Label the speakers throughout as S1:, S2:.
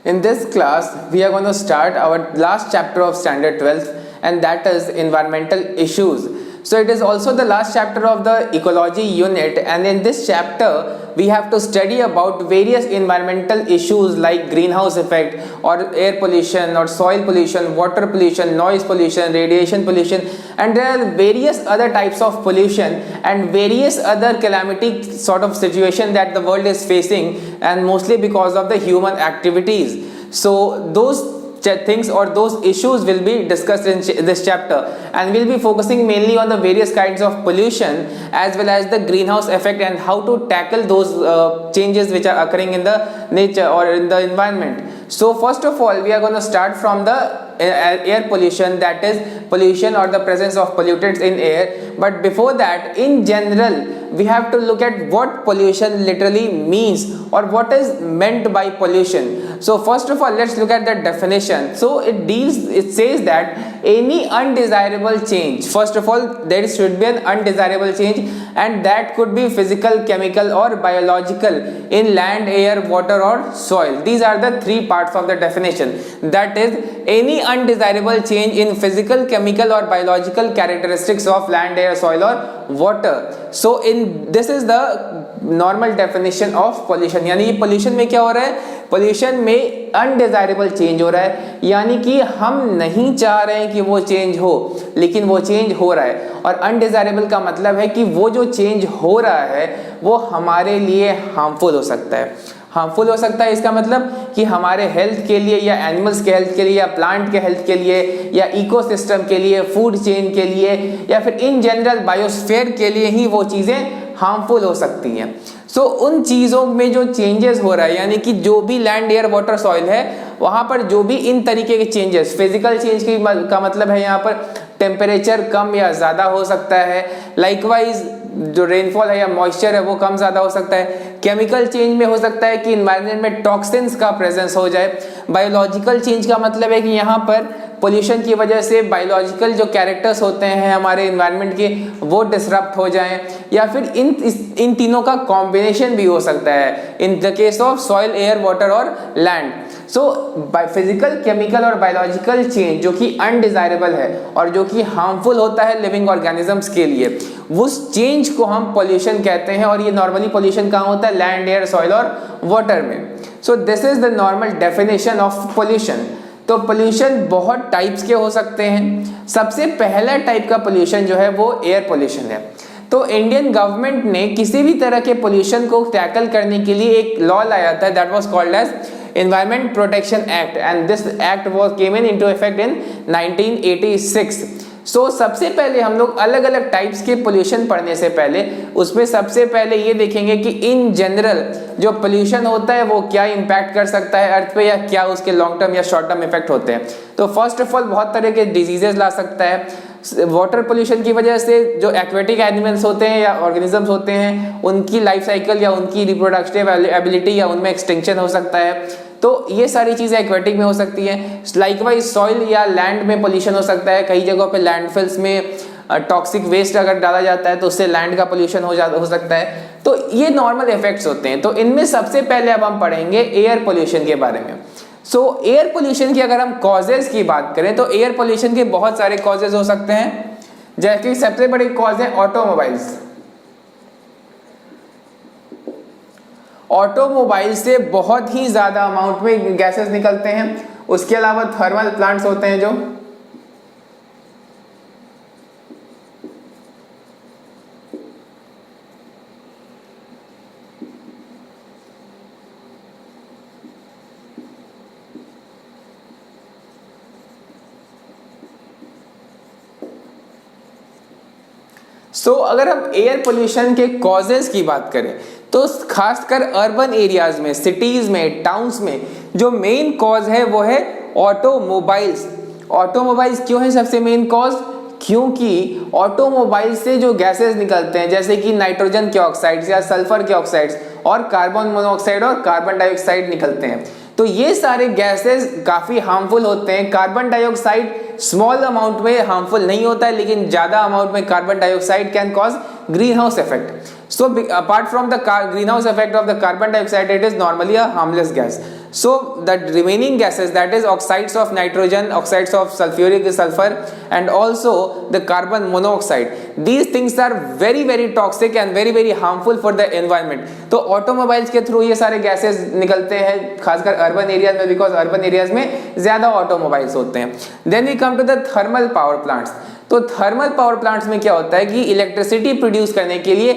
S1: In this class, we are going to start our last chapter of Standard 12th, and that is environmental issues. So it is also the last chapter of the ecology unit, and in this chapter we have to study about various environmental issues like greenhouse effect or air pollution or soil pollution, water pollution, noise pollution, radiation pollution, and there are various other types of pollution and various other calamity sort of situation that the world is facing, and mostly because of the human activities. So those things or those issues will be discussed in this chapter, and we'll be focusing mainly on the various kinds of pollution as well as the greenhouse effect and how to tackle those changes which are occurring in the nature or in the environment. So first of all, we are going to start from the air pollution, that is pollution or the presence of pollutants in air. But before that, in general, we have to look at what pollution literally means or what is meant by pollution. So first of all, let's look at the definition. So it says that any undesirable change, first of all there should be an undesirable change, and that could be physical, chemical or biological in land, air, water or soil. These are the three parts of the definition, that is any undesirable change in physical, chemical or biological characteristics of land, air, soil or water. So this is the normal definition of pollution, यानी कि pollution में क्या हो रहा है, pollution में undesirable change हो रहा है, यानी कि हम नहीं चाह रहे हैं कि वो चेंज हो लेकिन वो चेंज हो रहा है। और अनडिजायरेबल का मतलब है कि वो जो चेंज हो रहा है वो हमारे लिए हार्मफुल हो सकता है। हार्मफुल हो सकता है इसका मतलब कि हमारे हेल्थ के लिए या एनिमल्स के हेल्थ के लिए या प्लांट के हेल्थ के लिए या इकोसिस्टम के लिए, फूड चेन के लिए या फिर इन जनरल बायोस्फीयर के लिए ही वो चीज़ें हार्मफुल हो सकती हैं। सो उन चीज़ों में जो चेंजेस हो रहा है, यानी कि जो भी लैंड, एयर, वाटर, सॉइल है वहाँ पर जो भी इन तरीके के चेंजेस, फिजिकल चेंज का मतलब है यहाँ पर टेम्परेचर कम या ज़्यादा हो सकता है, लाइकवाइज जो रेनफॉल है या मॉइस्चर है वो कम ज़्यादा हो सकता है, केमिकल चेंज में हो सकता है कि इन्वायरमेंट में टॉक्सिन्स का प्रेजेंस हो जाए, बायोलॉजिकल चेंज का मतलब है कि यहाँ पर पोल्यूशन की वजह से बायोलॉजिकल जो कैरेक्टर्स होते हैं हमारे इन्वायरमेंट के वो डिसरप्ट हो जाएं, या फिर इन तीनों का कॉम्बिनेशन भी हो सकता है in the case of soil, air, water और लैंड। सो फिजिकल, केमिकल और बायोलॉजिकल चेंज जो कि अनडिजायरेबल है और जो कि हार्मफुल होता है लिविंग ऑर्गेनिजम्स के लिए, उस चेंज को हम पोल्यूशन कहते हैं। और ये नॉर्मली पोल्यूशन कहाँ होता है, लैंड, एयर, सॉइल और वाटर में। So this is the normal definition of pollution. तो पोल्यूशन बहुत टाइप्स के हो सकते हैं। सबसे पहला टाइप का पोल्यूशन जो है वो एयर पोल्यूशन है। तो इंडियन गवर्नमेंट ने किसी भी तरह के पोल्यूशन को टैकल करने के लिए एक लॉ लाया था, that was called as environment protection act, and this act was came into effect in 1986। So सबसे पहले हम लोग अलग अलग टाइप्स के पोल्यूशन पढ़ने से पहले उसमें सबसे पहले ये देखेंगे कि इन जनरल जो पोल्यूशन होता है वो क्या इम्पैक्ट कर सकता है अर्थ पे, या क्या उसके लॉन्ग टर्म या शॉर्ट टर्म इफेक्ट होते हैं। तो फर्स्ट ऑफ ऑल बहुत तरह के डिजीजेस ला सकता है। वाटर पोल्यूशन की वजह से जो एक्वेटिक एनिमल्स होते हैं या ऑर्गेनिजम्स होते हैं उनकी लाइफ साइकिल या उनकी रिप्रोडक्टिव एबिलिटी या उनमें एक्सटिंक्शन हो सकता है। तो ये सारी चीज़ें एक्वेटिक में हो सकती हैं। लाइकवाइज सॉइल या लैंड में पोल्यूशन हो सकता है। कई जगहों पे लैंडफिल्स में टॉक्सिक वेस्ट अगर डाला जाता है तो उससे लैंड का पोल्यूशन हो सकता है। तो ये नॉर्मल इफेक्ट्स होते हैं। तो इनमें सबसे पहले अब हम पढ़ेंगे एयर पोल्यूशन के बारे में। सो एयर पोल्यूशन की अगर हम कॉजेज की बात करें तो एयर पोल्यूशन के बहुत सारे कॉजेज हो सकते हैं, जैसे सबसे बड़ी कॉज है ऑटोमोबाइल्स। ऑटोमोबाइल से बहुत ही ज़्यादा अमाउंट में गैसेस निकलते हैं। उसके अलावा थर्मल प्लांट्स होते हैं जो अगर हम एयर पोल्यूशन के कॉजेज की बात करें तो खासकर अर्बन एरियाज में, सिटीज में, टाउन्स में जो मेन कॉज है वो है ऑटोमोबाइल्स। ऑटोमोबाइल्स क्यों है सबसे मेन कॉज, क्योंकि ऑटोमोबाइल से जो गैसेस निकलते हैं जैसे कि नाइट्रोजन के ऑक्साइड्स या सल्फर के ऑक्साइड्स और कार्बन मोनोऑक्साइड और कार्बन डाइऑक्साइड निकलते हैं। तो ये सारे गैसेस काफ़ी हार्मफुल होते हैं। कार्बन डाइऑक्साइड स्मॉल अमाउंट में हार्मफुल नहीं होता है, लेकिन ज़्यादा अमाउंट में carbon dioxide can cause green house effect. So apart from the greenhouse effect of the carbon dioxide, it is normally a harmless gas. So the remaining gases, that is oxides of nitrogen, oxides of sulfuric sulfur and also the carbon monoxide, these things are very very toxic and very very harmful for the environment. तो automobiles के through ये सारे gases निकलते हैं खासकर urban areas में, because urban areas में ज्यादा ऑटोमोबाइल्स होते हैं. Then we come to the thermal power plants. तो थर्मल पावर प्लांट्स में क्या होता है कि इलेक्ट्रिसिटी प्रोड्यूस करने के लिए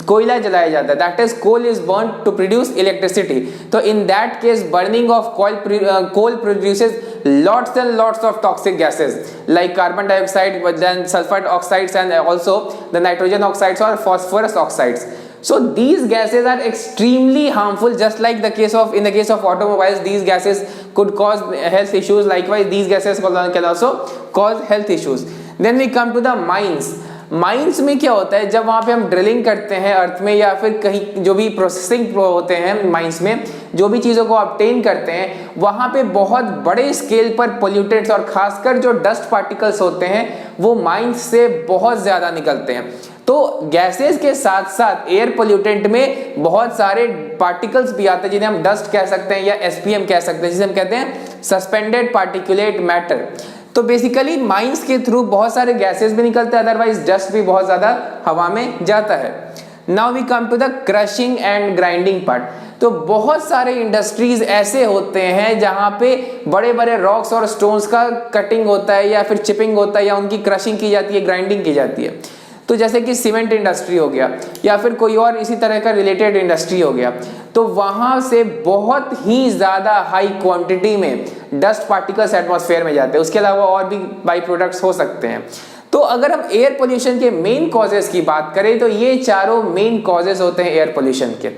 S1: कोयला जलाया जाता है, that is coal is burn to produce electricity. तो in that case burning of coal produces lots and lots of toxic gases like carbon dioxide, then sulfur oxides and also the nitrogen oxides or phosphorus oxides. So these gases are extremely harmful, just like in the case of automobiles, these gases could cause health issues. Likewise, these gases can also cause health issues. Then we come to the mines. Mines में क्या होता है, जब वहाँ पे हम drilling करते हैं अर्थ में या फिर कहीं जो भी प्रोसेसिंग होते हैं माइंस में, जो भी चीज़ों को ऑब्टेन करते हैं, वहाँ पे बहुत बड़े स्केल पर पोल्यूटेंट्स और खासकर जो डस्ट पार्टिकल्स होते हैं वो माइंस से बहुत ज़्यादा निकलते हैं. तो गैसेस के साथ साथ एयर पोल्यूटेंट में बहुत सारे पार्टिकल्स भी आते हैं जिन्हें हम डस्ट कह सकते हैं या एसपीएम कह सकते हैं, जिसे हम कहते हैं सस्पेंडेड पार्टिकुलेट मैटर. तो बेसिकली माइंस के थ्रू बहुत सारे गैसेस भी निकलते हैं, अदरवाइज डस्ट भी बहुत ज़्यादा हवा में जाता है. Now we come to the crushing and grinding part. तो बहुत सारे इंडस्ट्रीज ऐसे होते हैं जहाँ पे बड़े बड़े रॉक्स और स्टोन्स का कटिंग होता है या फिर चिपिंग होता है या उनकी क्रशिंग की जाती है, ग्राइंडिंग की जाती है. तो जैसे कि सीमेंट इंडस्ट्री हो गया या फिर कोई और इसी तरह का रिलेटेड इंडस्ट्री हो गया, तो वहाँ से बहुत ही ज़्यादा हाई क्वांटिटी में डस्ट पार्टिकल्स एटमॉस्फेयर में जाते हैं. उसके अलावा और भी बाई प्रोडक्ट्स हो सकते हैं. तो अगर हम एयर पोल्यूशन के मेन कॉजेस की बात करें तो ये चारों मेन कॉजेस होते हैं एयर पोल्यूशन के.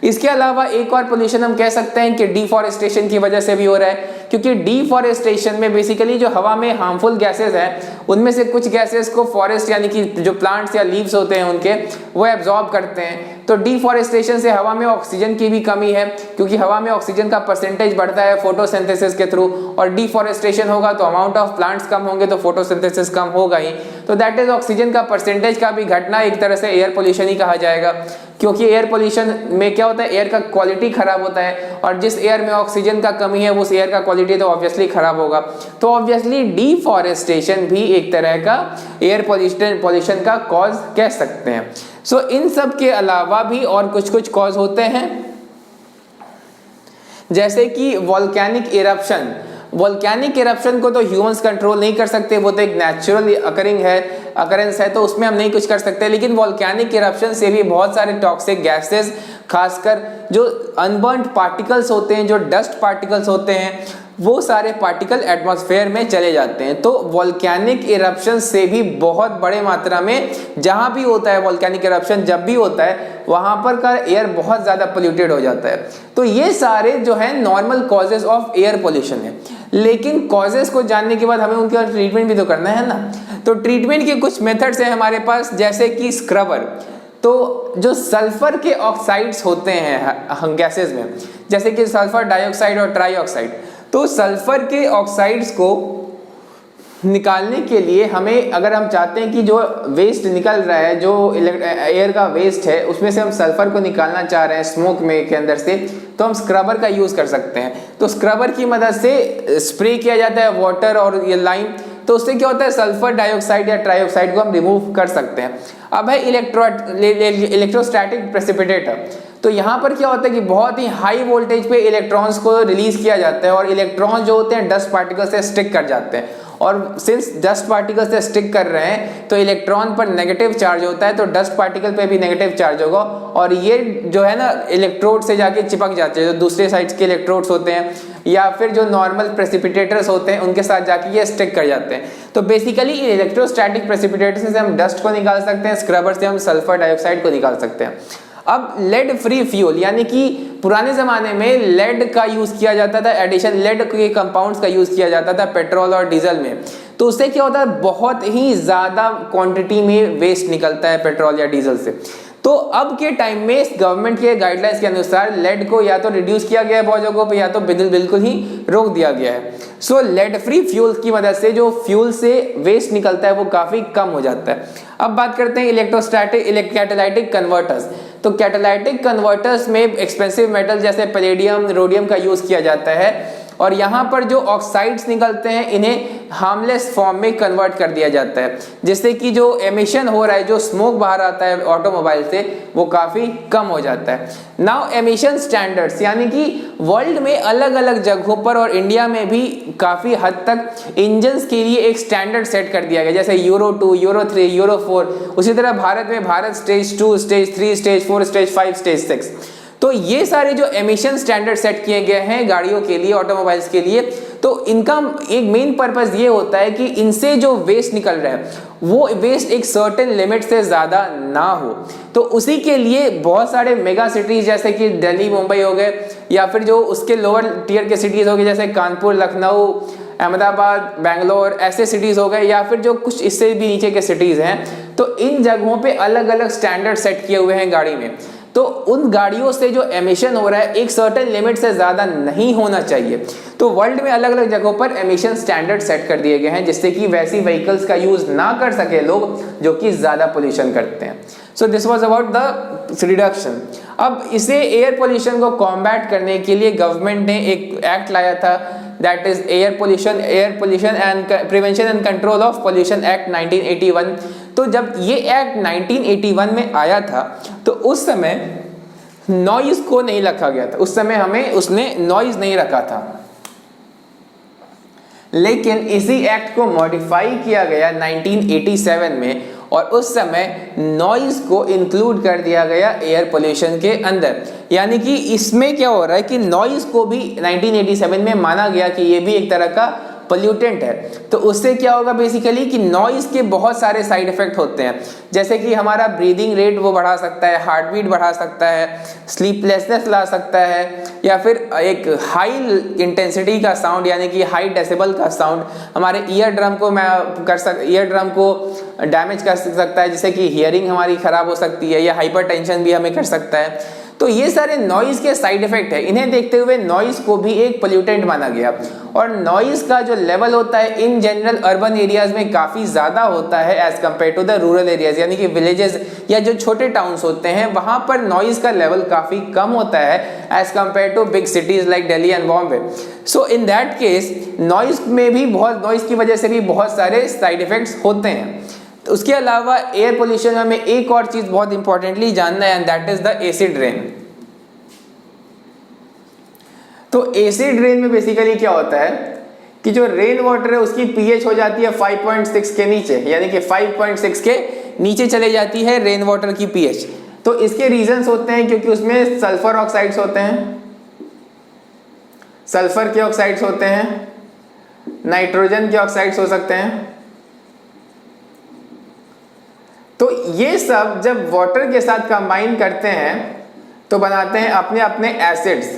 S1: इसके अलावा एक और पोल्यूशन हम कह सकते हैं कि डिफॉरेस्टेशन की वजह से भी हो रहा है, क्योंकि डिफॉरेस्टेशन में बेसिकली जो हवा में हार्मफुल गैसेस हैं उनमें से कुछ गैसेस को फॉरेस्ट यानी कि जो प्लांट्स या लीव्स होते हैं उनके वो एब्जॉर्ब करते हैं. तो डिफॉरेस्टेशन से हवा में ऑक्सीजन की भी कमी है, क्योंकि हवा में ऑक्सीजन का परसेंटेज बढ़ता है फोटोसिंथेसिस के थ्रू, और डिफॉरेस्टेशन होगा तो अमाउंट ऑफ प्लांट्स कम होंगे तो फोटोसिंथेसिस कम होगा ही. तो दैट इज ऑक्सीजन का परसेंटेज का भी घटना एक तरह से एयर पोल्यूशन ही कहा जाएगा, क्योंकि एयर पोल्यूशन में क्या होता है, एयर का क्वालिटी खराब होता है और जिस एयर में ऑक्सीजन का कमी है उस एयर का क्वालिटी तो ऑब्वियसली खराब होगा. तो ऑब्वियसली डिफॉरेस्टेशन भी एक तरह का एयर पोल्यूशन का कॉज कह सकते हैं. सो इन सब के अलावा भी और कुछ कुछ कॉज होते हैं, जैसे कि वोल्केनिक इरप्शन. वोल्केनिक इरप्शन को तो ह्यूमंस कंट्रोल नहीं कर सकते, वो तो एक नेचुरल अकरेंस है, तो उसमें हम नहीं कुछ कर सकते. लेकिन वोल्केनिक इरप्शन से भी बहुत सारे टॉक्सिक गैसेस, खासकर जो अनबर्न्ड पार्टिकल्स होते हैं, जो डस्ट पार्टिकल्स होते हैं, वो सारे पार्टिकल एटमॉस्फेयर में चले जाते हैं. तो वोल्केनिक इरप्शन से भी बहुत बड़े मात्रा में जहाँ भी होता है वोल्केनिक इरप्शन, जब भी होता है वहाँ पर का एयर बहुत ज़्यादा पोल्यूटेड हो जाता है. तो ये सारे जो है normal causes of air pollution है. लेकिन कॉजेज को जानने के बाद हमें उनका ट्रीटमेंट भी तो करना है ना. तो ट्रीटमेंट के कुछ मेथड्स हैं हमारे पास, जैसे कि स्क्रबर. तो जो सल्फर के ऑक्साइड्स होते हैं गैसेज में, जैसे कि सल्फर डाइऑक्साइड और ट्राईऑक्साइड, तो सल्फर के ऑक्साइड्स को निकालने के लिए हमें, अगर हम चाहते हैं कि जो वेस्ट निकल रहा है, जो एयर का वेस्ट है, उसमें से हम सल्फर को निकालना चाह रहे हैं स्मोक में के अंदर से, तो हम स्क्रबर का यूज़ कर सकते हैं. तो स्क्रबर की मदद से स्प्रे किया जाता है वाटर और ये लाइम, तो उससे क्या होता है, सल्फर डाइऑक्साइड या ट्राईऑक्साइड को हम रिमूव कर सकते हैं. अब है इलेक्ट्रोस्टैटिक प्रेसिपिटेटर. तो यहाँ पर क्या होता है कि बहुत ही हाई वोल्टेज पे इलेक्ट्रॉन्स को रिलीज किया जाता है और इलेक्ट्रॉन जो होते हैं डस्ट पार्टिकल से स्टिक कर जाते हैं. और सिंस डस्ट पार्टिकल से स्टिक कर रहे हैं तो इलेक्ट्रॉन पर नेगेटिव चार्ज होता है, तो डस्ट पार्टिकल पे भी नेगेटिव चार्ज होगा और ये जो है ना इलेक्ट्रोड से जाके चिपक जाते हैं, जो दूसरे साइड के इलेक्ट्रोड्स होते हैं या फिर जो नॉर्मल प्रेसिपिटेटर्स होते हैं उनके साथ जाके ये स्टिक कर जाते हैं. तो बेसिकली इलेक्ट्रोस्टैटिक प्रेसिपिटेटर से हम डस्ट को निकाल सकते हैं, स्क्रबर से हम सल्फर डाइऑक्साइड को निकाल सकते हैं. अब लेड फ्री फ्यूल, यानी कि पुराने ज़माने में लेड का यूज़ किया जाता था, एडिशन लेड के कंपाउंड्स का यूज़ किया जाता था पेट्रोल और डीजल में. तो उससे क्या होता है, बहुत ही ज़्यादा क्वांटिटी में वेस्ट निकलता है पेट्रोल या डीजल से. तो अब के टाइम में गवर्नमेंट के गाइडलाइंस के अनुसार लेड को या तो रिड्यूस किया गया है बहुत जगहों पे, या तो बिल्कुल ही रोक दिया गया है. सो लेड फ्री फ्यूल की मदद से जो फ्यूल से वेस्ट निकलता है वो काफ़ी कम हो जाता है. अब बात करते हैं इलेक्ट्रोस्टैटिक कैटालाइटिक कन्वर्टर्स. तो कैटालाइटिक कन्वर्टर्स में एक्सपेंसिव मेटल जैसे पैलेडियम, रोडियम का यूज किया जाता है और यहाँ पर जो ऑक्साइड्स निकलते हैं इन्हें हार्मलेस फॉर्म में कन्वर्ट कर दिया जाता है, जिससे कि जो एमिशन हो रहा है, जो स्मोक बाहर आता है ऑटोमोबाइल से, वो काफ़ी कम हो जाता है। नाउ एमिशन स्टैंडर्ड्स, यानी कि वर्ल्ड में अलग अलग जगहों पर और इंडिया में भी काफ़ी हद तक इंजन्स के लिए एक स्टैंडर्ड सेट कर दिया गया, जैसे यूरो 2, यूरो 3, यूरो 4। उसी तरह भारत में Bharat stage 2, stage 3, stage 4, stage 5, stage 6। तो ये सारे जो एमिशन स्टैंडर्ड सेट किए गए हैं गाड़ियों के लिए, ऑटोमोबाइल्स के लिए, तो इनका एक मेन पर्पस ये होता है कि इनसे जो वेस्ट निकल रहा है वो वेस्ट एक सर्टेन लिमिट से ज़्यादा ना हो। तो उसी के लिए बहुत सारे मेगा सिटीज़ जैसे कि दिल्ली, मुंबई हो गए, या फिर जो उसके लोअर टियर के सिटीज़ हो गए जैसे कानपुर, लखनऊ, अहमदाबाद, बेंगलोर, ऐसे सिटीज़ हो गए, या फिर जो कुछ इससे भी नीचे के सिटीज़ हैं, तो इन जगहों पे अलग अलग स्टैंडर्ड सेट किए हुए हैं गाड़ी में। तो उन गाड़ियों से जो एमिशन हो रहा है एक सर्टेन लिमिट से ज़्यादा नहीं होना चाहिए। तो वर्ल्ड में अलग अलग जगहों पर एमिशन स्टैंडर्ड सेट कर दिए गए हैं, जिससे कि वैसी व्हीकल्स का यूज़ ना कर सके लोग जो कि ज़्यादा पोल्यूशन करते हैं। So this was about the reduction. अब इसे एयर पोल्यूशन को कॉम्बैट करने के लिए गवर्नमेंट ने एक एक्ट लाया था, that is air pollution and prevention and control of pollution act 1981। तो जब ये एक्ट 1981 में आया था तो उस समय नॉइज को नहीं रखा गया था, उस समय हमें उसने नॉइज नहीं रखा था, लेकिन इसी एक्ट को मॉडिफाई किया गया 1987 में और उस समय नॉइज को इंक्लूड कर दिया गया एयर पोल्यूशन के अंदर। यानी कि इसमें क्या हो रहा है कि नॉइज को भी 1987 में माना गया कि ये भी एक तरह का पोल्यूटेंट है। तो उससे क्या होगा बेसिकली कि नॉइज के बहुत सारे साइड इफेक्ट होते हैं, जैसे कि हमारा ब्रीदिंग रेट वो बढ़ा सकता है, हार्ट बीट बढ़ा सकता है, स्लीपलेसनेस ला सकता है, या फिर एक हाई इंटेंसिटी का साउंड यानी कि हाई डेसिबल का साउंड हमारे ईयर ड्रम को डैमेज कर सकता है, जिससे कि हियरिंग हमारी खराब हो सकती है, या हाइपर टेंशन भी हमें कर सकता है। तो ये सारे नॉइज के साइड इफेक्ट है, इन्हें देखते हुए नॉइज को भी एक पोल्यूटेंट माना गया। और नॉइज का जो लेवल होता है इन जनरल अर्बन एरियाज में काफ़ी ज़्यादा होता है as compare to the rural areas, यानी कि विलेजेस या जो छोटे टाउन्स होते हैं वहाँ पर नॉइज का लेवल काफ़ी कम होता है as compare to big cities like Delhi and Bombay. So in that case noise की वजह से भी बहुत सारे साइड इफेक्ट्स होते हैं। तो उसके अलावा एयर पोल्यूशन में हमें एक और चीज़ बहुत इंपॉर्टेंटली जानना है, and that is the acid rain. तो एसिड रेन में बेसिकली क्या होता है कि जो रेन वाटर है उसकी पीएच हो जाती है 5.6 के नीचे, यानी कि 5.6 के नीचे चले जाती है रेन वाटर की पीएच। तो इसके रीजंस होते हैं क्योंकि उसमें सल्फर ऑक्साइड्स होते हैं, सल्फर के ऑक्साइड्स होते हैं, नाइट्रोजन के ऑक्साइड्स हो सकते हैं। तो ये सब जब वाटर के साथ कंबाइन करते हैं तो बनाते हैं अपने अपने एसिड्स।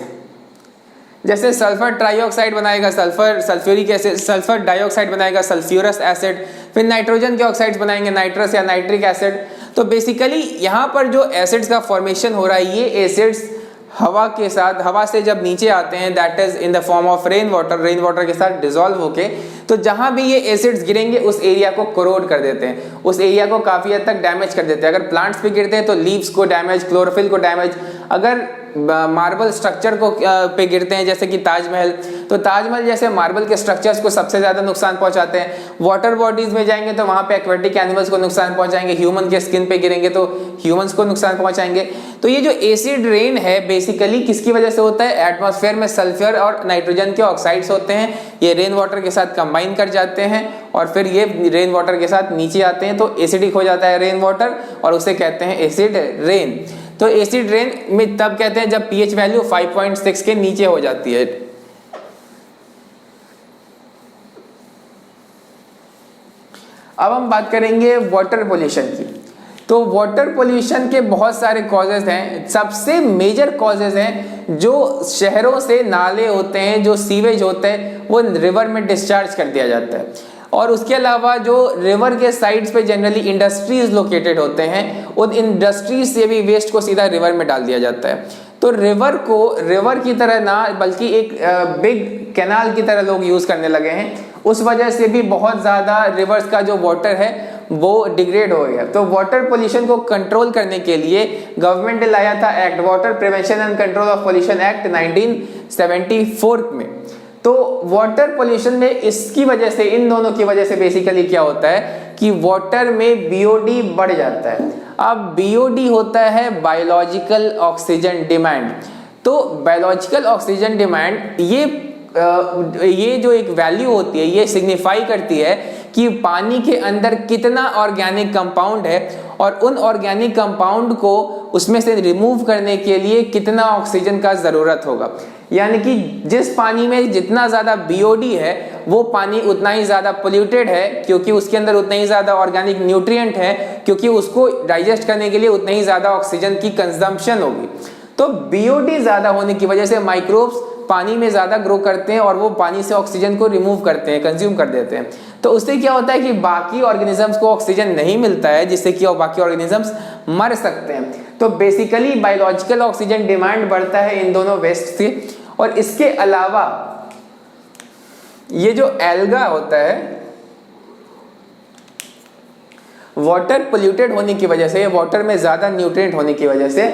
S1: जैसे सल्फर ट्राइऑक्साइड बनाएगा सल्फ्यूरिक एसिड, सल्फर डाइऑक्साइड बनाएगा सल्फ्यूरस एसिड, फिर नाइट्रोजन के ऑक्साइड्स बनाएंगे नाइट्रस या नाइट्रिक एसिड। तो बेसिकली यहाँ पर जो एसिड्स का फॉर्मेशन हो रहा है, ये एसिड्स हवा से जब नीचे आते हैं that is in the form of rain water के साथ डिसॉल्व होके, तो जहाँ भी ये एसिड्स गिरेंगे उस एरिया को कोरोड कर देते हैं, उस एरिया को काफ़ी हद तक डैमेज कर देते हैं। अगर प्लांट्स पे गिरते हैं तो लीव्स को डैमेज, क्लोरोफिल को डैमेज। अगर मार्बल स्ट्रक्चर को पे गिरते हैं जैसे कि ताजमहल, तो ताजमहल जैसे मार्बल के स्ट्रक्चर्स को सबसे ज़्यादा नुकसान पहुंचाते हैं। वाटर बॉडीज में जाएंगे तो वहाँ पे एक्वेटिक एनिमल्स को नुकसान पहुंचाएंगे, ह्यूमन के स्किन पे गिरेंगे तो ह्यूमंस को नुकसान पहुंचाएंगे। तो ये जो एसिड रेन है बेसिकली किसकी वजह से होता है, एटमॉस्फेयर में सल्फर और नाइट्रोजन के ऑक्साइड्स होते हैं, ये रेन वाटर के साथ कंबाइन कर जाते हैं और फिर ये रेन वाटर के साथ नीचे आते हैं तो एसिडिक हो जाता है रेन वाटर और उसे कहते हैं एसिड रेन। तो एसिड रेन में तब कहते हैं जब पीएच वैल्यू 5.6 के नीचे हो जाती है। अब हम बात करेंगे वाटर पोल्यूशन की। तो वाटर पोल्यूशन के बहुत सारे कॉजेज हैं। सबसे मेजर कॉजेज हैं जो शहरों से नाले होते हैं, जो सीवेज होते हैं वो रिवर में डिस्चार्ज कर दिया जाता है। और उसके अलावा जो रिवर के साइड्स पे जनरली इंडस्ट्रीज लोकेटेड होते हैं, उन इंडस्ट्रीज से भी वेस्ट को सीधा रिवर में डाल दिया जाता है। तो रिवर को रिवर की तरह ना बल्कि एक बिग कैनाल की तरह लोग यूज़ करने लगे हैं। उस वजह से भी बहुत ज़्यादा रिवर्स का जो वाटर है वो डिग्रेड हो गया। तो वाटर पोल्यूशन को कंट्रोल करने के लिए गवर्नमेंट ने लाया था act, water prevention and control of pollution act 1974 में। तो वाटर पोल्यूशन में इसकी वजह से, इन दोनों की वजह से बेसिकली क्या होता है कि वाटर में बीओडी बढ़ जाता है। अब बीओडी होता है बायोलॉजिकल ऑक्सीजन डिमांड। तो बायोलॉजिकल ऑक्सीजन डिमांड ये जो एक वैल्यू होती है, ये सिग्निफाई करती है कि पानी के अंदर कितना ऑर्गेनिक कंपाउंड है और उन ऑर्गेनिक कंपाउंड को उसमें से रिमूव करने के लिए कितना ऑक्सीजन का ज़रूरत होगा। यानी कि जिस पानी में जितना ज़्यादा बीओडी है वो पानी उतना ही ज़्यादा पोल्यूटेड है, क्योंकि उसके अंदर उतना ही ज़्यादा ऑर्गेनिक न्यूट्रिएंट है, क्योंकि उसको डाइजेस्ट करने के लिए उतना ही ज़्यादा ऑक्सीजन की कंजम्पशन होगी। तो बीओडी ज़्यादा होने की वजह से माइक्रोब्स पानी में ज़्यादा ग्रो करते हैं और वो पानी से ऑक्सीजन को रिमूव करते हैं, कंज्यूम कर देते हैं। तो उससे क्या होता है कि बाकी ऑर्गेनिजम्स को ऑक्सीजन नहीं मिलता है, जिससे कि बाकी ऑर्गेनिजम्स मर सकते हैं। तो बेसिकली बायोलॉजिकल ऑक्सीजन डिमांड बढ़ता है इन दोनों वेस्ट से। और इसके अलावा ये जो एल्गा होता है, वाटर पोल्यूटेड होने की वजह से, वाटर में ज़्यादा न्यूट्रिएंट होने की वजह से,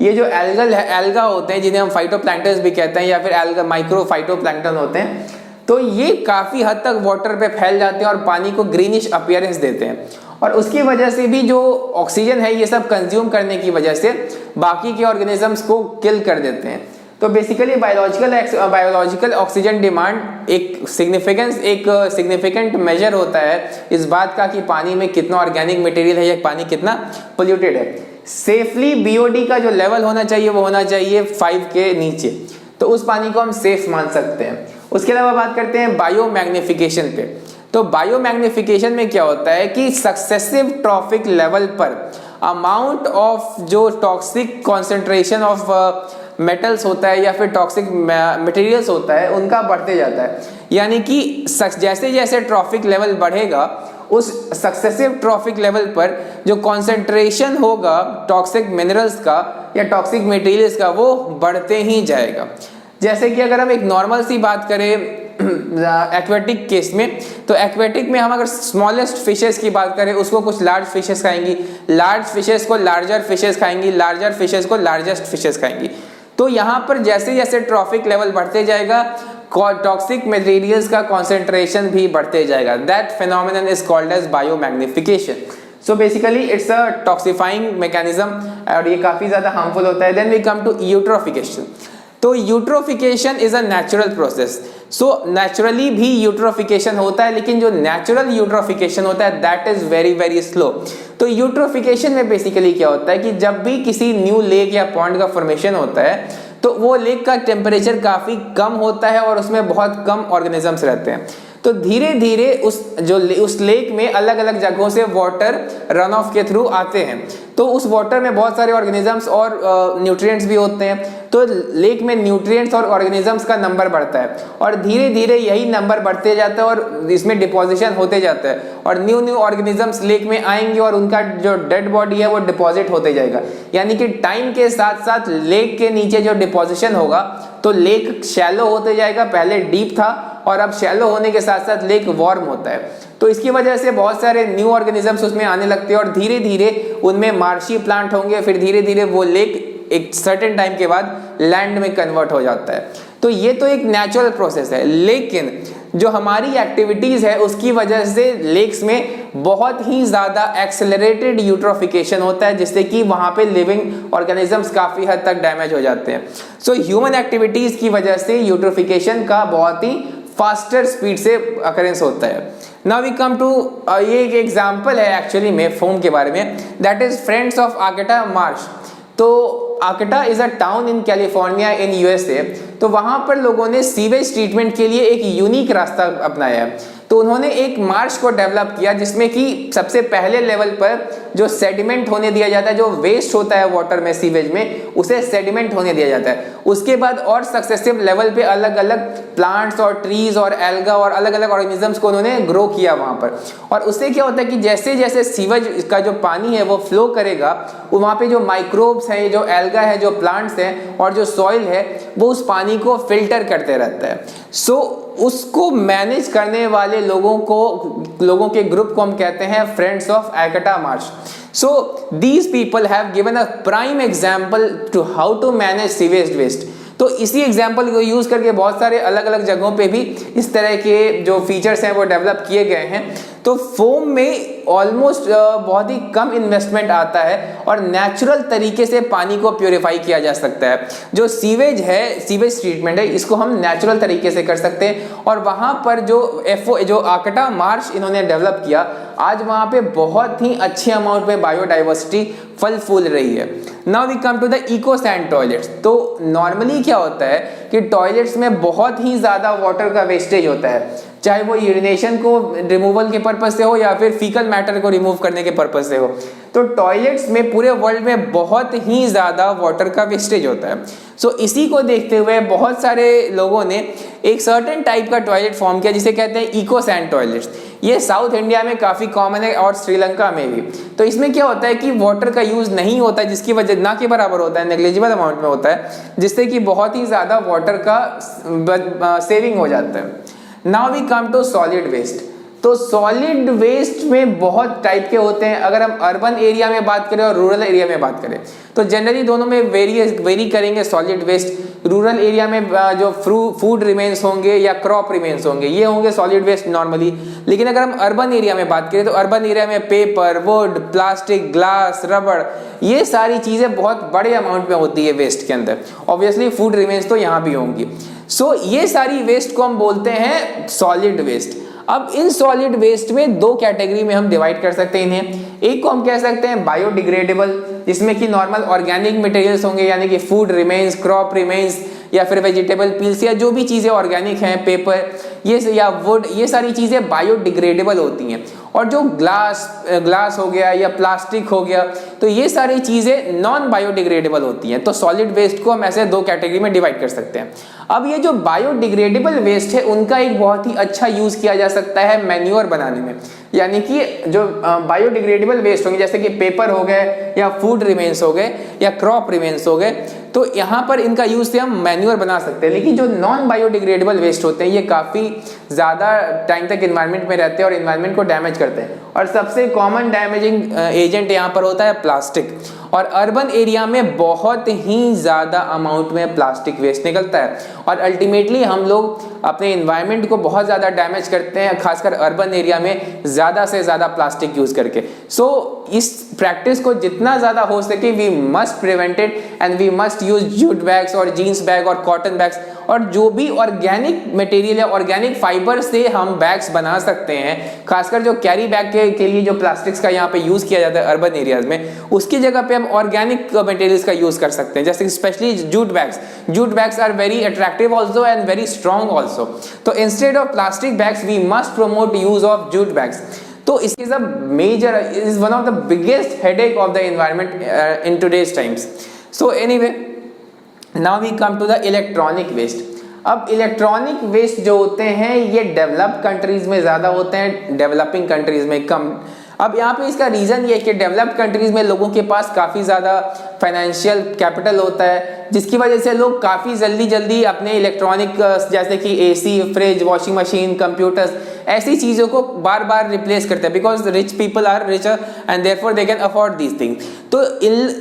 S1: ये जो एल्गा होते हैं जिन्हें हम फाइटोप्लैंक्टन्स भी कहते हैं या फिर एल्गा माइक्रो फाइटोप्लैंक्टन होते हैं, तो ये काफ़ी हद तक वाटर पे फैल जाते हैं और पानी को ग्रीनिश अपीयरेंस देते हैं। और उसकी वजह से भी जो ऑक्सीजन है ये सब कंज्यूम करने की वजह से बाकी के ऑर्गेनिजम्स को किल कर देते हैं। तो बेसिकली बायोलॉजिकल ऑक्सीजन डिमांड एक सिग्निफिकेंट मेजर होता है इस बात का कि पानी में कितना ऑर्गेनिक मटेरियल है या पानी कितना पोल्यूटेड है। सेफली बीओडी का जो लेवल होना चाहिए वो होना चाहिए 5 के नीचे, तो उस पानी को हम सेफ मान सकते हैं। उसके अलावा बात करते हैं बायो मैग्निफिकेशन पे। तो बायो मैग्निफिकेशन में क्या होता है कि सक्सेसिव ट्रॉफिक लेवल पर अमाउंट ऑफ जो टॉक्सिक कॉन्सेंट्रेशन ऑफ मेटल्स होता है या फिर टॉक्सिक मटेरियल्स होता है उनका बढ़ते जाता है। यानी कि जैसे जैसे ट्रॉफिक लेवल बढ़ेगा उस सक्सेसिव ट्रॉफिक लेवल पर जो कॉन्सेंट्रेशन होगा टॉक्सिक मिनरल्स का या टॉक्सिक मटेरियल्स का वो बढ़ते ही जाएगा। जैसे कि अगर हम एक नॉर्मल सी बात करें एक्वेटिक केस में, तो एक्वेटिक में हम अगर स्मॉलेस्ट फिशेस की बात करें उसको कुछ लार्ज फिशेस खाएंगी, लार्ज फिशेस को लार्जर फिशेस खाएंगी, लार्जर फिशेस को लार्जेस्ट फिशेस खाएंगी। तो यहाँ पर जैसे जैसे ट्रॉफिक लेवल बढ़ते जाएगा टॉक्सिक मटेरियल्स का कॉन्सेंट्रेशन भी बढ़ते जाएगा। That phenomenon is called as biomagnification. So basically it's a toxifying mechanism और ये काफ़ी ज़्यादा हार्मफुल होता है। Then we come to eutrophication. तो eutrophication is a natural process. So naturally भी यूट्रोफिकेशन होता है, लेकिन जो नेचुरल यूट्रोफिकेशन होता है that is very very slow. तो यूट्रोफिकेशन में बेसिकली क्या होता है कि जब भी किसी न्यू लेक या पॉन्ड का फॉर्मेशन होता है तो वो लेक का टेम्परेचर काफ़ी कम होता है और उसमें बहुत कम ऑर्गेनिजम्स रहते हैं। तो धीरे धीरे उस लेक में अलग अलग जगहों से वाटर रन ऑफ के थ्रू आते हैं। तो उस वाटर में बहुत सारे ऑर्गेनिजम्स और न्यूट्रिएंट्स भी होते हैं। तो लेक में न्यूट्रिएंट्स और ऑर्गेनिजम्स का नंबर बढ़ता है और धीरे धीरे यही नंबर बढ़ते जाता है और इसमें डिपोजिशन होते जाता है और न्यू ऑर्गेनिजम्स लेक में आएंगे और उनका जो डेड बॉडी है वो डिपॉजिट होते जाएगा। यानी कि टाइम के साथ साथ लेक के नीचे जो डिपोजिशन होगा तो लेक शैलो होते जाएगा। पहले डीप था और अब शैलो होने के साथ साथ लेक वार्म होता है। तो इसकी वजह से बहुत सारे न्यू ऑर्गेनिजम्स उसमें आने लगते हैं और धीरे धीरे उनमें मार्शी प्लांट होंगे, फिर धीरे धीरे वो लेक एक सर्टेन टाइम के बाद लैंड में कन्वर्ट हो जाता है। तो ये तो एक नेचुरल प्रोसेस है, लेकिन जो हमारी एक्टिविटीज़ है उसकी वजह से लेक्स में बहुत ही ज़्यादा एक्सेलरेटेड यूट्रोफिकेशन होता है, जिससे कि वहाँ पे लिविंग ऑर्गेनिजम्स काफ़ी हद तक डैमेज हो जाते हैं। सो ह्यूमन एक्टिविटीज़ की वजह से यूट्रोफिकेशन का बहुत ही फास्टर स्पीड से अकरेंस होता है। नाउ वी कम टू ये एक एग्जाम्पल है एक्चुअली में फोम के बारे में, that is friends of Arcata Marsh. तो Arcata is a town in California in USA. तो वहाँ पर लोगों ने सीवेज ट्रीटमेंट के लिए एक यूनिक रास्ता अपनाया है। तो उन्होंने एक मार्श को डेवलप किया जिसमें कि सबसे पहले लेवल पर जो सेडिमेंट होने दिया जाता है, जो वेस्ट होता है वाटर में सीवेज में, उसे सेडिमेंट होने दिया जाता है। उसके बाद और सक्सेसिव लेवल पे अलग अलग प्लांट्स और ट्रीज और एल्गा और अलग अलग ऑर्गेनिजम्स को उन्होंने ग्रो किया वहाँ पर। और उससे क्या होता है कि जैसे जैसे सीवेज का जो पानी है वो फ्लो करेगा, वहाँ पे जो माइक्रोब्स हैं, जो एल्गा है, जो प्लांट्स हैं और जो सॉइल है वो उस पानी को फिल्टर करते रहता है। सो उसको मैनेज करने वाले लोगों के ग्रुप को हम कहते हैं फ्रेंड्स ऑफ एकटा Marsh. So these people have given a prime example to how to manage sewage waste। तो इसी एग्जाम्पल को यूज करके बहुत सारे अलग अलग जगहों पे भी इस तरह के जो फीचर्स हैं वो डेवलप किए गए हैं। तो फोम में ऑलमोस्ट बहुत ही कम इन्वेस्टमेंट आता है और नेचुरल तरीके से पानी को प्योरीफाई किया जा सकता है। जो सीवेज ट्रीटमेंट है, इसको हम नेचुरल तरीके से कर सकते हैं। और वहाँ पर जो एकटा मार्श इन्होंने डेवलप किया, आज वहाँ पे बहुत ही अच्छे अमाउंट में बायोडाइवर्सिटी फल फूल रही है। Now we come to the eco san toilets. तो नॉर्मली क्या होता है कि टॉयलेट्स में बहुत ही ज़्यादा वाटर का वेस्टेज होता है, चाहे वो यूरिनेशन को रिमूवल के पर्पज से हो या फिर फीकल मैटर को रिमूव करने के पर्पज से हो। तो टॉयलेट्स में पूरे वर्ल्ड में बहुत ही ज़्यादा वाटर का वेस्टेज होता है। सो इसी को देखते हुए बहुत सारे लोगों ने एक सर्टेन टाइप का टॉयलेट फॉर्म किया जिसे कहते हैं इको सैंड टॉयलेट्स। ये साउथ इंडिया में काफ़ी कॉमन है और श्रीलंका में भी। तो इसमें क्या होता है कि वाटर का यूज़ नहीं होता है, जिसकी वजह ना के बराबर होता है, नेग्लिजिबल अमाउंट में होता है, जिससे कि बहुत ही ज़्यादा वाटर का सेविंग हो जाता है। Now we come to solid waste. तो सॉलिड वेस्ट में बहुत टाइप के होते हैं। अगर हम अर्बन एरिया में बात करें और रूरल एरिया में बात करें तो जनरली दोनों में वेरी करेंगे सॉलिड वेस्ट। रूरल एरिया में जो फूड रिमेन्स होंगे या क्रॉप रिमेन्स होंगे, ये होंगे सॉलिड वेस्ट नॉर्मली। लेकिन अगर हम अर्बन एरिया में बात करें तो अर्बन एरिया में पेपर, वुड, प्लास्टिक, ग्लास, रबड़, ये सारी चीज़ें बहुत बड़े अमाउंट में होती है वेस्ट के अंदर। ऑब्वियसली फूड रिमेन्स तो यहाँ भी होंगी। सो ये सारी वेस्ट को हम बोलते हैं सॉलिड वेस्ट। अब इन सॉलिड वेस्ट में दो कैटेगरी में हम डिवाइड कर सकते हैं इन्हें। एक को हम कह सकते हैं बायोडिग्रेडेबल, जिसमें कि नॉर्मल ऑर्गेनिक मटेरियल्स होंगे, यानी कि फूड रिमेन्स, क्रॉप रिमेन्स या फिर वेजिटेबल पील्स या जो भी चीज़ें ऑर्गेनिक हैं, पेपर ये या वुड, ये सारी चीज़ें बायोडिग्रेडेबल होती हैं। और जो ग्लास हो गया या प्लास्टिक हो गया, तो ये सारी चीज़ें नॉन बायोडिग्रेडेबल होती हैं। तो सॉलिड वेस्ट को हम ऐसे दो कैटेगरी में डिवाइड कर सकते हैं। अब ये जो बायोडिग्रेडेबल वेस्ट है, उनका एक बहुत ही अच्छा यूज़ किया जा सकता है मैन्योर बनाने में। यानी कि जो बायोडिग्रेडेबल वेस्ट होंगे, जैसे कि पेपर हो गए या फूड रिमेन्स हो गए या क्रॉप रिमेन्स हो गए, तो यहाँ पर इनका यूज़ से हम मैन्योर बना सकते हैं। लेकिन जो नॉन बायोडिग्रेडेबल वेस्ट होते हैं, ये काफ़ी ज़्यादा टाइम तक इन्वायरमेंट में रहते हैं और इन्वायरमेंट को डैमेज करते हैं। और सबसे कॉमन डैमेजिंग एजेंट यहाँ पर होता है प्लास्टिक। और अर्बन एरिया में बहुत ही ज़्यादा अमाउंट में प्लास्टिक वेस्ट निकलता है और अल्टीमेटली हम लोग अपने इन्वायरमेंट को बहुत ज़्यादा डैमेज करते हैं, खासकर अर्बन एरिया में ज़्यादा से ज़्यादा प्लास्टिक यूज़ करके। सो इस प्रैक्टिस को जितना ज़्यादा हो सके we must prevent it and we must use jute bags और जीन्स बैग और कॉटन बैग्स और जो भी ऑर्गेनिक मटेरियल या ऑर्गेनिक फाइबर से हम बैग्स बना सकते हैं। खासकर जो कैरी बैग के लिए जो प्लास्टिक्स का यहाँ पे यूज़ किया जाता है अर्बन एरियाज में, उसकी जगह पे हम ऑर्गेनिक मटेरियल्स का यूज़ कर सकते हैं, जैसे specially jute bags are very attractive also and very strong also. तो instead of plastic bags we must promote use of jute bags. तो इसकी is one of the biggest headache of the environment in today's times. So anyway, now we come to the electronic waste. अब electronic waste जो होते हैं ये developed countries में ज़्यादा होते हैं, डेवलपिंग कंट्रीज में कम। अब यहाँ पे इसका रीज़न ये है कि डेवलप्ड कंट्रीज में लोगों के पास काफ़ी ज़्यादा फाइनेंशियल कैपिटल होता है, जिसकी वजह से लोग काफ़ी जल्दी अपने इलेक्ट्रॉनिक जैसे कि AC, fridge, washing machine, computers, ऐसी चीज़ों को बार बार रिप्लेस करते हैं because rich people are richer and therefore they can afford these things. तो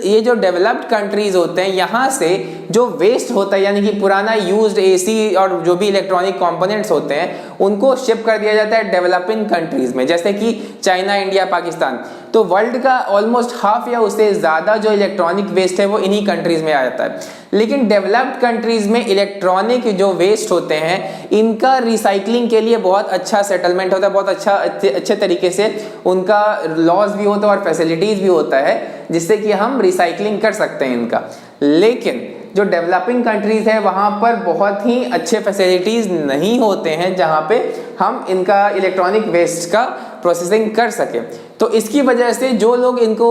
S1: ये जो डेवलप्ड कंट्रीज होते हैं, यहाँ से जो वेस्ट होता है यानी कि पुराना यूज्ड एसी और जो भी इलेक्ट्रॉनिक कंपोनेंट्स होते हैं उनको शिप कर दिया जाता है डेवलपिंग कंट्रीज में, जैसे कि चाइना, इंडिया, पाकिस्तान। तो वर्ल्ड का ऑलमोस्ट हाफ या उससे ज़्यादा जो इलेक्ट्रॉनिक वेस्ट है वो इन्हीं कंट्रीज में आ जाता है। लेकिन डेवलप्ड कंट्रीज में इलेक्ट्रॉनिक जो वेस्ट होते हैं इनका रिसाइकलिंग के लिए बहुत अच्छा सेटलमेंट होता है, बहुत अच्छे तरीके से उनका लॉज भी होता है और फैसिलिटीज़ भी होता है जिससे कि हम रिसाइकलिंग कर सकते हैं इनका। लेकिन जो डेवलपिंग कंट्रीज़ है वहाँ पर बहुत ही अच्छे फैसिलिटीज़ नहीं होते हैं जहाँ पे हम इनका इलेक्ट्रॉनिक वेस्ट का प्रोसेसिंग कर सकें। तो इसकी वजह से जो लोग इनका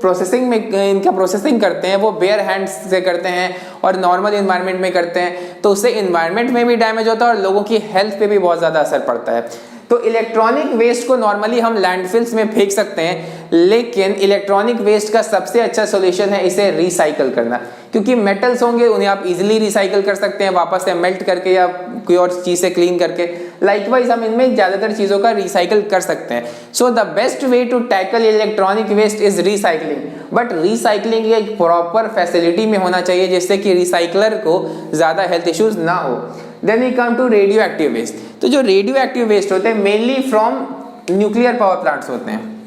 S1: प्रोसेसिंग करते हैं वो बेयर हैंड्स से करते हैं और नॉर्मल इन्वायरमेंट में करते हैं, तो उससे इन्वायरमेंट में भी डैमेज होता है और लोगों की हेल्थ पे भी बहुत ज़्यादा असर पड़ता है। तो इलेक्ट्रॉनिक वेस्ट को नॉर्मली हम लैंडफिल्स में फेंक सकते हैं, लेकिन इलेक्ट्रॉनिक वेस्ट का सबसे अच्छा सॉल्यूशन है इसे रिसाइकल करना, क्योंकि मेटल्स होंगे उन्हें आप इजीली रिसाइकल कर सकते हैं वापस से मेल्ट करके या कोई और चीज से क्लीन करके। लाइकवाइज हम इनमें ज्यादातर चीजों का रिसाइकल कर सकते हैं। So the best way to tackle electronic waste is recycling, but recycling एक प्रॉपर फैसिलिटी में होना चाहिए जिससे कि रिसाइकलर को ज्यादा हेल्थ इश्यूज ना हो। Then we come to radioactive waste. तो जो रेडियो एक्टिव वेस्ट होते हैं mainly from nuclear power plants होते हैं।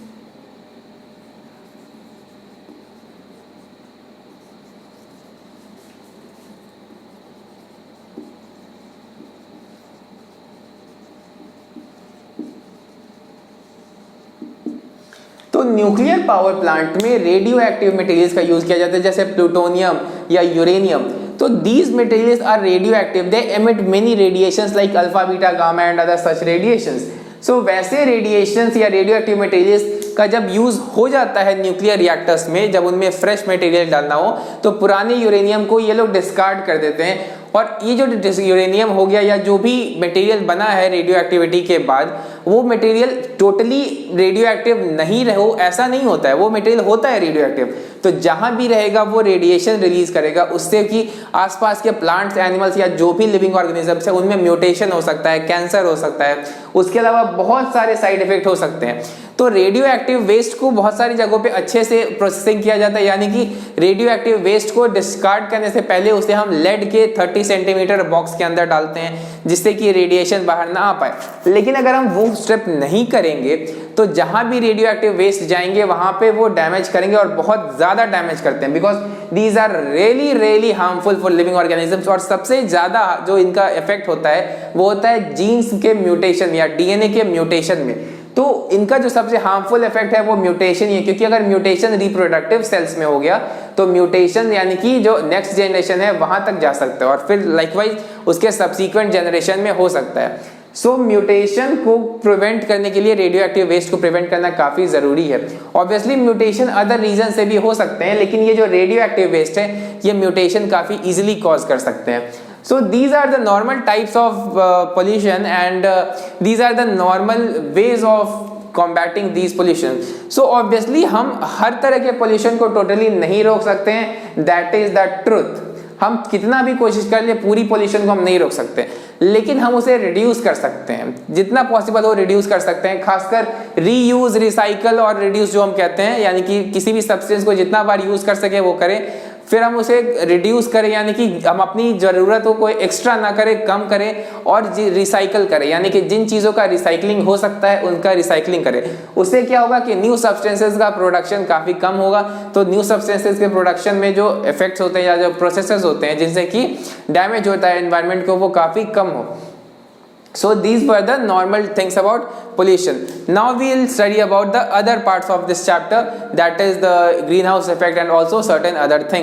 S1: तो न्यूक्लियर पावर प्लांट में रेडियो एक्टिव मटेरियल्स का यूज किया जाता है, जैसे प्लूटोनियम या यूरेनियम। तो these materials are radioactive, they emit many radiations like alpha, beta, gamma and other such radiations. So वैसे radiations या radioactive materials का जब यूज हो जाता है न्यूक्लियर रिएक्टर्स में, जब उनमें फ्रेश मटेरियल डालना हो, तो पुराने यूरेनियम को ये लोग डिस्कार्ड कर देते हैं। और ये जो यूरेनियम हो गया या जो भी मटेरियल बना है रेडियो एक्टिविटी के बाद, वो मटेरियल टोटली रेडियो एक्टिव नहीं रहो ऐसा नहीं होता है, वो मटेरियल होता है रेडियो एक्टिव। तो जहां भी रहेगा वो रेडिएशन रिलीज करेगा, उससे कि आसपास के प्लांट्स, एनिमल्स या जो भी लिविंग ऑर्गेनिजम्स है उनमें म्यूटेशन हो सकता है, कैंसर हो सकता है, उसके अलावा बहुत सारे साइड इफेक्ट हो सकते हैं। तो रेडियो एक्टिव वेस्ट को बहुत सारी जगहों पे अच्छे से प्रोसेसिंग किया जाता है, यानी कि रेडियो एक्टिव वेस्ट को डिस्कार्ड करने से पहले उसे हम लेड के 30 सेंटीमीटर बॉक्स के अंदर डालते हैं जिससे कि रेडिएशन बाहर ना आ पाए। लेकिन अगर हम वो स्टेप नहीं करेंगे तो जहां भी रेडियो एक्टिव वेस्ट जाएंगे वहां पे वो डैमेज करेंगे और बहुत ज्यादा डैमेज करते हैं, because these are really harmful for living organisms. और सबसे ज्यादा जो इनका इफेक्ट होता है वो होता है जीन्स के म्यूटेशन या डीएनए के म्यूटेशन में। तो इनका जो सबसे हार्मफुल इफेक्ट है वो म्यूटेशन ही है, क्योंकि अगर म्यूटेशन रिप्रोडक्टिव सेल्स में हो गया तो म्यूटेशन यानी कि जो नेक्स्ट जनरेशन है वहां तक जा सकता है और फिर लाइकवाइज उसके सब्सीक्वेंट जनरेशन में हो सकता है। सो म्यूटेशन को प्रिवेंट करने के लिए रेडियो एक्टिव वेस्ट को प्रिवेंट करना काफी जरूरी है। ऑब्वियसली म्यूटेशन अदर रीजन से भी हो सकते हैं, लेकिन ये जो रेडियो एक्टिव वेस्ट है ये म्यूटेशन काफी इजीली कॉज कर सकते हैं। So these are the normal types of pollution and these are the normal ways of combating these pollution. So obviously हम हर तरह के pollution को totally नहीं रोक सकते हैं, that is the truth. हम कितना भी कोशिश कर ले पूरी पोल्यूशन को हम नहीं रोक सकते, लेकिन हम उसे रिड्यूस कर सकते हैं, जितना पॉसिबल हो रिड्यूस कर सकते हैं। खासकर रीयूज, रिसाइकल और रिड्यूस जो हम कहते हैं, यानी कि किसी भी सब्सटेंस को जितना बार यूज कर सके वो करें, फिर हम उसे रिड्यूस करें, यानी कि हम अपनी जरूरतों को एक्स्ट्रा ना करें, कम करें और रिसाइकल करें, यानी कि जिन चीज़ों का रिसाइकलिंग हो सकता है उनका रिसाइकलिंग करें। उससे क्या होगा कि न्यू सब्सटेंसेस का प्रोडक्शन काफ़ी कम होगा। तो न्यू सब्सटेंसेस के प्रोडक्शन में जो इफेक्ट्स होते हैं या जो प्रोसेसेस होते हैं जिनसे कि डैमेज होता है एनवायरनमेंट को, वो काफ़ी कम हो। So these were the normal things about pollution. Now we will study about the other parts of this chapter, that is the greenhouse effect and also certain other things.